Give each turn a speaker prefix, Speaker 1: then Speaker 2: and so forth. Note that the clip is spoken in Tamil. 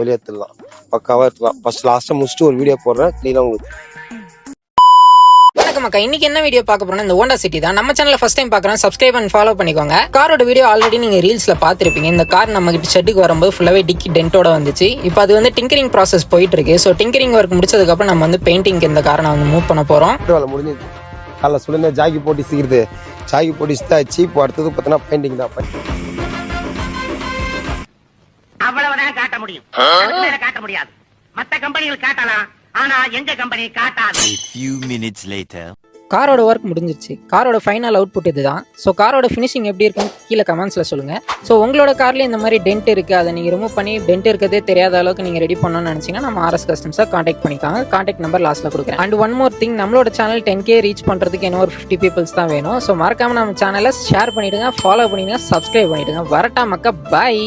Speaker 1: வெளியேற்றலாம், பக்காவாக இருக்கலாம். ஃபர்ஸ்ட் லாஸ்ட்டாக முடிச்சுட்டு ஒரு வீடியோ போடுறேன் க்ளீனாக உங்களுக்கு.
Speaker 2: வணக்கம் அக்கா, இன்னைக்கு என்ன வீடியோ பார்க்க போறோம்னா இந்த ஹோண்டா சிட்டி தான். நம்ம சேனலை ஃபர்ஸ்ட் டைம் பார்க்குறோம், சப்ஸ்கிரைப் அண்ட் ஃபாலோ பண்ணிக்கோங்க. காரோட வீடியோ ஆல்ரெடி நீங்க ரீல்ஸ்ல பார்த்துருப்பீங்க. இந்த கார் நம்ம கிட்ட ஷெட்டுக்கு வரும்போது ஃபுல்லாவே டிக்கி டென்ட்டோட வந்துச்சு. இப்போ அது வந்து டிங்கரிங் ப்ராசஸ் போயிட்டு இருக்கு. ஸோ டிங்கரிங் ஒர்க் முடிச்சதுக்கப்புறம் நம்ம வந்து பெயிண்டிங் இந்த காரை நான் வந்து மூவ் பண்ண போறோம்.
Speaker 1: வேலை முடிஞ்சது. காலைல சொல்லுங்க ஜாக்கி போட்டு சீக்கிரது, ஜாக்கி போட்டு தான் சீப். அடுத்தது பார்த்தீங்கன்னா பெயிண்டிங் தான்.
Speaker 3: அவ்வளவுதான் காட்ட முடியும், காட்ட முடியாது. மத்த கம்பெனிகள் காட்டலாம், ஆனா எங்க கம்பெனி காட்டாது.
Speaker 4: A few minutes later.
Speaker 2: காரோட ஒர்க் முடிஞ்சிருச்சு. காரோட ஃபைனல் அவுட்புட் இதுதான். ஸோ காரோட ஃபினிஷிங் எப்படி இருக்குன்னு கீழே கமெண்ட்ஸில் சொல்லுங்கள். ஸோ உங்களோட கார்லேயே இந்த மாதிரி டென்ட் இருக்குது, அதை நீங்கள் ரிமூவ் பண்ணி டென்ட் இருக்கிறதே தெரியாத அளவுக்கு நீங்கள் ரெடி பண்ணணும்னு நினச்சிங்கன்னா நம்ம ஆர்எஸ் கஸ்டம்ஸை காண்டாக்ட் பண்ணிக்காங்க. காண்டாக்ட் நம்பர் லாஸ்ட்டில் கொடுக்குறேன். அண்ட் ஒன் மோர் திங், நம்மளோட சேனல் 10K ரீச் பண்ணுறதுக்கு என்ன ஒரு 50 பீப்புள்ஸ் தான் வேணும். ஸோ மறக்காமல் நம்ம சேனலை ஷேர் பண்ணிவிடுங்க, ஃபாலோ பண்ணிவிடுங்க, சப்ஸ்கிரைப் பண்ணிவிடுங்க. வரட்டா மக்கா, பாய்.